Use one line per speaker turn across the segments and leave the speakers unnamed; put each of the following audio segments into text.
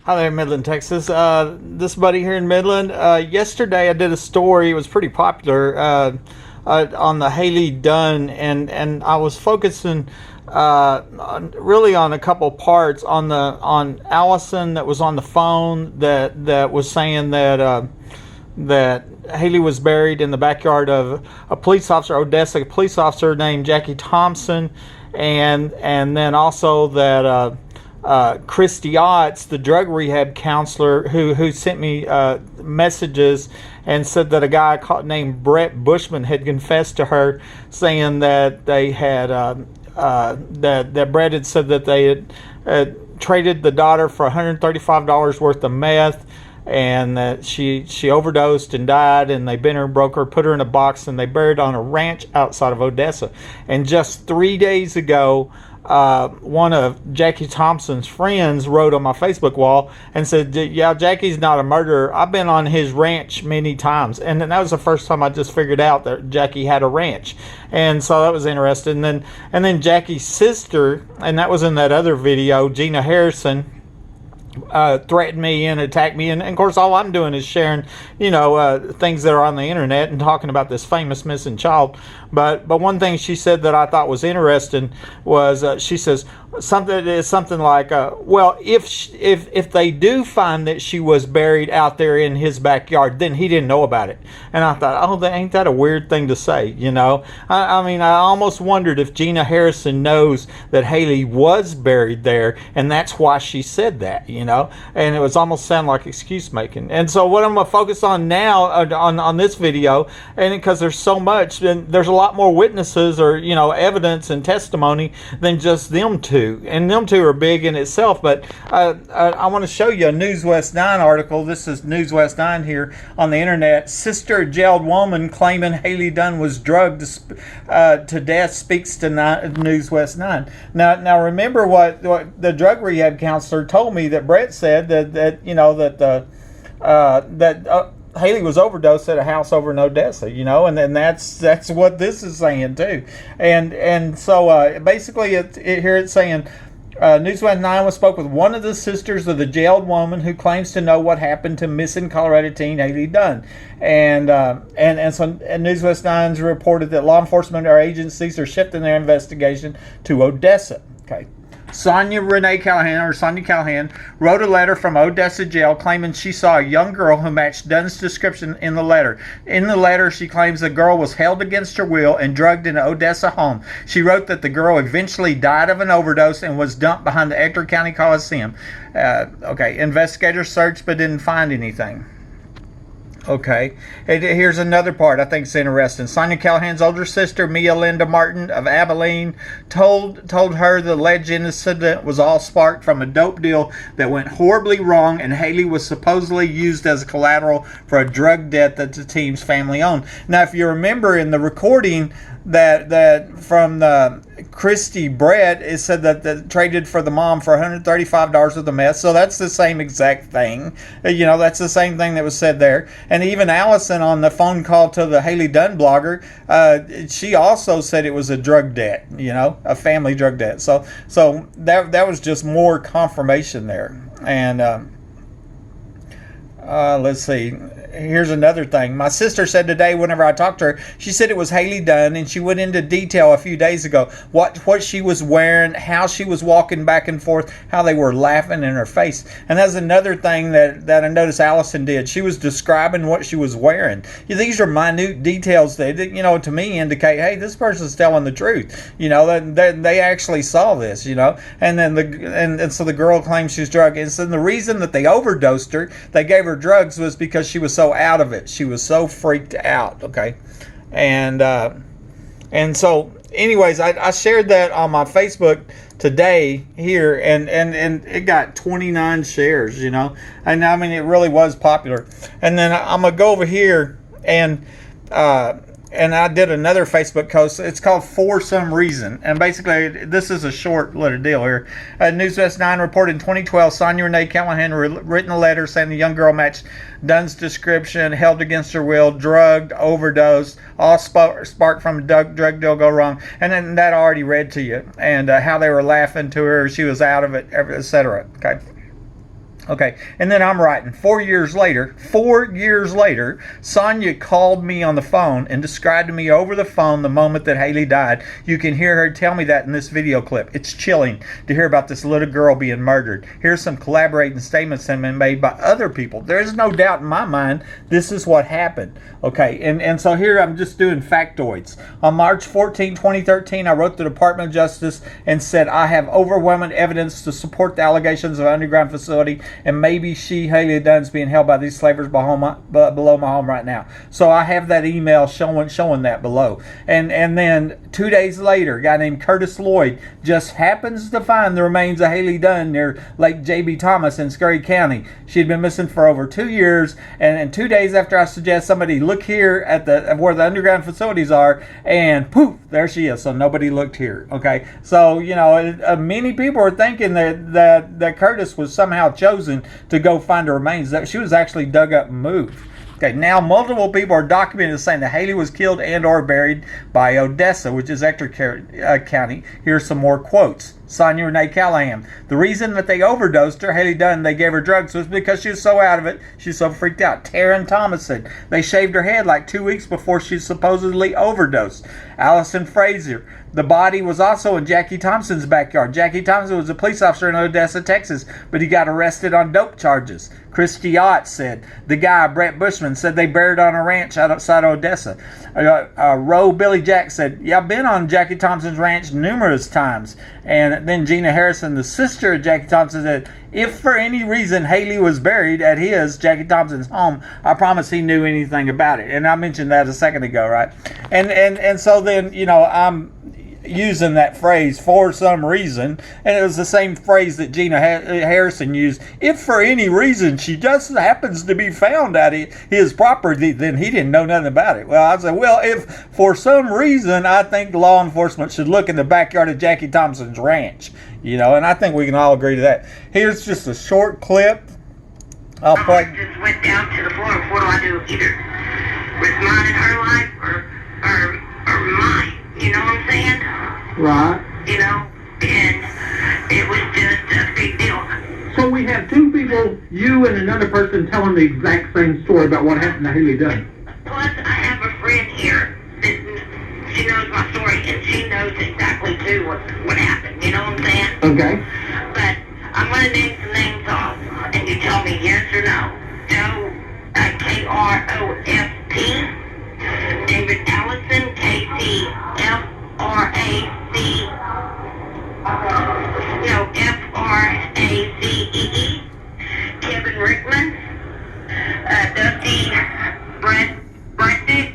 Hi there, Midland, Texas. This buddy here in Midland. Yesterday, I did a story. It was pretty popular on the Hailey Dunn, and I was focusing really on a couple parts on Allison that was on the phone that was saying that Hailey was buried in the backyard of a police officer, Odessa police officer named Jackie Thompson, and then also that. Christy Otts, the drug rehab counselor, who sent me messages and said that a guy named Brett Bushman had confessed to her, saying that they had that Brett had said that they had traded the daughter for $135 worth of meth, and that she overdosed and died, and they bent her, broke her, put her in a box, and they buried her on a ranch outside of Odessa. And just 3 days ago, one of Jackie Thompson's friends wrote on my Facebook wall and said, "Yeah, Jackie's not a murderer. I've been on his ranch many times." And then that was the first time I just figured out that Jackie had a ranch, and so that was interesting. And then Jackie's sister, and that was in that other video, Gina Harrison, threatened me and attacked me, and of course all I'm doing is sharing things that are on the internet and talking about this famous missing child. But one thing she said that I thought was interesting was she says something like, well, if they do find that she was buried out there in his backyard, then he didn't know about it. And I thought, oh, ain't that a weird thing to say? I mean, I almost wondered if Gina Harrison knows that Hailey was buried there, and that's why she said that. And it was almost sound like excuse making. And so what I'm gonna focus on now on this video, and because there's so much, and there's a lot more witnesses or evidence and testimony than just them two, and them two are big in itself. But I want to show you a NEWSWEST9 article. This is NEWSWEST9 here on the internet. Sister jailed woman claiming Hailey Dunn was drugged to death speaks to NEWSWEST9. Now remember what the drug rehab counselor told me that Brett said that Hailey was overdosed at a house over in Odessa, and then that's what this is saying too, and so basically here it's saying NEWSWEST9 spoke with one of the sisters of the jailed woman who claims to know what happened to missing Colorado teen Hailey Dunn, and so NEWSWEST9's reported that law enforcement or agencies are shifting their investigation to Odessa. Okay. Sonja Renee Callahan wrote a letter from Odessa jail claiming she saw a young girl who matched Dunn's description in the letter. In the letter, she claims the girl was held against her will and drugged in an Odessa home. She wrote that the girl eventually died of an overdose and was dumped behind the Ector County Coliseum. Investigators searched but didn't find anything. Okay, here's another part I think is interesting. Sonja Callahan's older sister, Mia Linda Martin of Abilene, told her the alleged incident was all sparked from a dope deal that went horribly wrong, and Hailey was supposedly used as collateral for a drug debt that the team's family owned. Now, if you remember in the recording that from the Christy Brett, it said that traded for the mom for $135 of the meth. So that's the same exact thing. That's the same thing that was said there. And even Allison on the phone call to the Hailey Dunn blogger, she also said it was a drug debt, a family drug debt. So that was just more confirmation there. And let's see. Here's another thing. My sister said today, whenever I talked to her, she said it was Hailey Dunn, and she went into detail a few days ago what she was wearing, how she was walking back and forth, how they were laughing in her face. And that's another thing that I noticed Allison did. She was describing what she was wearing. These are minute details that to me indicate, hey, this person's telling the truth. They actually saw this. And then so the girl claims she's drugged. And so the reason that they overdosed her, they gave her drugs, was because she was so out of it. She was so freaked out. Okay. And so anyways, I shared that on my Facebook today here, and it got 29 shares, and I mean, it really was popular. And then I'm gonna go over here and I did another Facebook post. It's called For Some Reason. And basically, this is a short little deal here. NEWSWEST9 reported in 2012, Sonja Renee Callahan written a letter saying the young girl matched Dunn's description, held against her will, drugged, overdosed, all sparked from a drug deal go wrong. And then that I already read to you. And how they were laughing to her, she was out of it, etc. Okay. Okay, and then I'm writing 4 years later, Sonja called me on the phone and described to me over the phone the moment that Hailey died. You can hear her tell me that in this video clip. It's chilling to hear about this little girl being murdered. Here's some collaborating statements that have been made by other people. There is no doubt in my mind this is what happened. Okay, and so here I'm just doing factoids. On March 14, 2013, I wrote the Department of Justice and said, I have overwhelming evidence to support the allegations of an underground facility, and maybe Hailey Dunn, is being held by these slavers below my home right now. So I have that email showing that below. And then 2 days later, a guy named Curtis Lloyd just happens to find the remains of Hailey Dunn near Lake J.B. Thomas in Scurry County. She had been missing for over 2 years, and 2 days after I suggest somebody look here at where the underground facilities are, and poof, there she is. So nobody looked here. Okay, so many people are thinking that Curtis was somehow chosen to go find her remains. That she was actually dug up and moved. Okay, now multiple people are documented saying that Hailey was killed and or buried by Odessa, which is Ector County. Here's some more quotes. Sonja Renee Callahan. The reason that they overdosed her, Hailey Dunn, they gave her drugs, was because she was so out of it, she was so freaked out. Taryn Thomas said they shaved her head like 2 weeks before she supposedly overdosed. Allison Frazier. The body was also in Jackie Thompson's backyard. Jackie Thompson was a police officer in Odessa, Texas, but he got arrested on dope charges. Christy Ott said the guy, Brett Bushman, said they buried on a ranch outside Odessa. Roe Billy Jack said, yeah, I've been on Jackie Thompson's ranch numerous times. And then Gina Harrison, the sister of Jackie Thompson, said, if for any reason Hailey was buried at Jackie Thompson's home, I promise he knew anything about it. And I mentioned that a second ago, right? And so then, I'm using that phrase for some reason, and it was the same phrase that Gina Harrison used. If for any reason she just happens to be found at his property, then he didn't know nothing about it. Well, I said, well, if for some reason I think law enforcement should look in the backyard of Jackie Thompson's ranch, and I think we can all agree to that. Here's just a short clip. I'll play.
I just went down to the floor. What do I do? Either with mine in her life or mine. You know what I'm saying?
Right.
And it was just a big deal.
So we have two people, you and another person, telling the exact same story about what happened to Hailey Dunn.
Plus, I have a friend here that she knows my story, and she knows exactly, too, what happened. You know what I'm saying?
Okay.
But I'm going to name some names off, and you tell me yes or no. Joe, K-R-O-F-P. David Allison, K-C-F-R-A-C. No, F-R-A-C-E-E. Kevin Rickman. Dusty Braddick.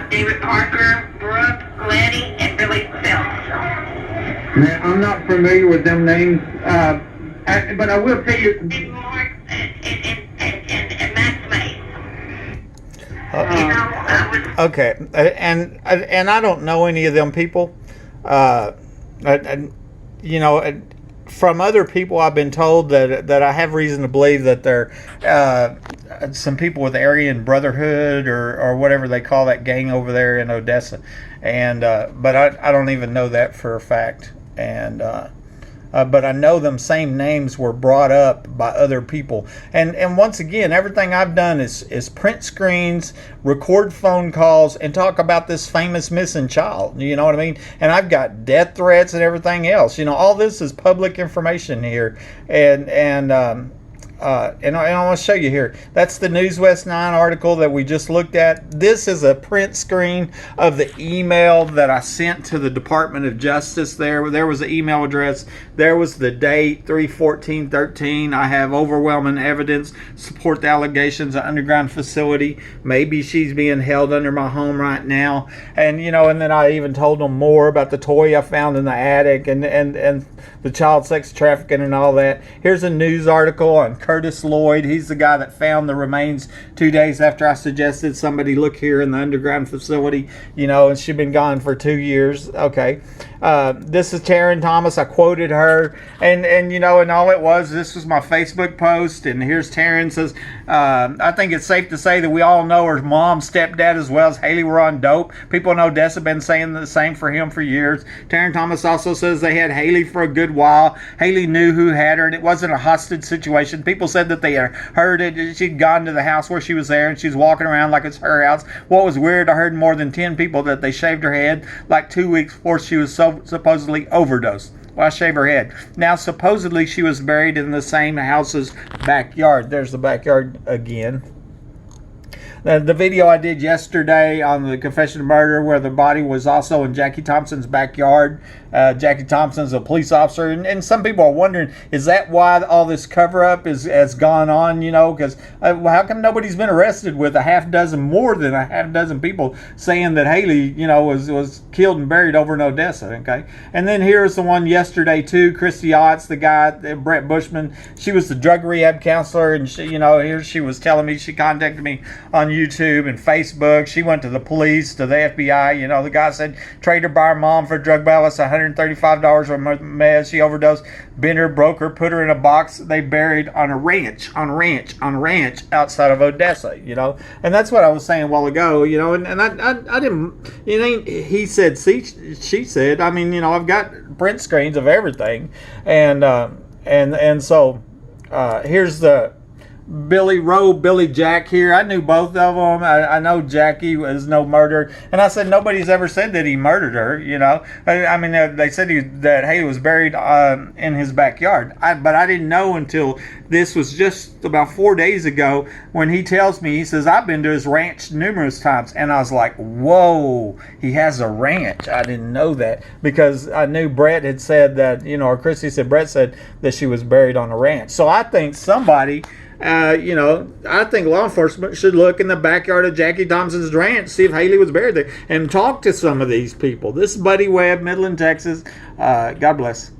David Parker, Brooke Gladdy, and Billy Phelps.
Now, I'm not familiar with them names, but I will tell you.
And Mark and Max May.
Okay, and I don't know any of them people. From other people, I've been told that I have reason to believe that they're some people with Aryan Brotherhood or whatever they call that gang over there in Odessa, and but I don't even know that for a fact, and. But I know them same names were brought up by other people. And once again, everything I've done is print screens, record phone calls, and talk about this famous missing child. You know what I mean? And I've got death threats and everything else. All this is public information here. And I want to show you here. That's the NEWSWEST9 article that we just looked at. This is a print screen of the email that I sent to the Department of Justice. There was the email address. There was the date, 3/14/13. I have overwhelming evidence support the allegations of underground facility. Maybe she's being held under my home right now. And and then I even told them more about the toy I found in the attic and the child sex trafficking and all that. Here's a news article on Curtis Lloyd. He's the guy that found the remains 2 days after I suggested somebody look here in the underground facility, and she'd been gone for 2 years. Okay. This is Taryn Thomas. I quoted her, and you know, and all it was, this was my Facebook post, and here's Taryn says, I think it's safe to say that we all know her mom, stepdad, as well as Hailey were on dope. People in Odessa been saying the same for him for years. Taryn Thomas also says they had Hailey for a good while. Hailey knew who had her, and it wasn't a hostage situation. People said that they had heard it. She'd gone to the house where she was there, and she's walking around like it's her house. What was weird, I heard more than 10 people that they shaved her head like 2 weeks before she was supposedly overdosed. Why shave her head? Now, supposedly she was buried in the same house's backyard. There's the backyard again. The video I did yesterday on the confession of murder, where the body was also in Jackie Thompson's backyard. Jackie Thompson's a police officer, and some people are wondering, is that why all this cover-up has gone on? You know, because how come nobody's been arrested with more than a half dozen people saying that Hailey, you know, was killed and buried over in Odessa? Okay, and then here's the one yesterday too. Christy Otts, the guy, Brett Bushman. She was the drug rehab counselor, and she, you know, here she was telling me, she contacted me on YouTube and Facebook. She went to the police, to the FBI. You know, the guy said, trade her by her mom for drug balance, $135 for meth. She overdosed, bent her, broke her, put her in a box they buried on a ranch outside of Odessa, you know. And that's what I was saying a while ago, you know, and I didn't, it ain't he said, she said. I mean, you know, I've got print screens of everything. And so here's the Billy Jack here. I knew both of them. I know Jackie was no murderer, and I said nobody's ever said that he murdered her. You know, I mean, they said that Hailey was buried in his backyard. But I didn't know until this was just about 4 days ago when he tells me, he says, I've been to his ranch numerous times, and I was like, whoa, he has a ranch. I didn't know that, because I knew Brett had said that, you know, or Christy said, Brett said that she was buried on a ranch. So I think somebody, you know, I think law enforcement should look in the backyard of Jackie Thompson's ranch, see if Hailey was buried there, and talk to some of these people. This is Buddy Webb, Midland, Texas. God bless.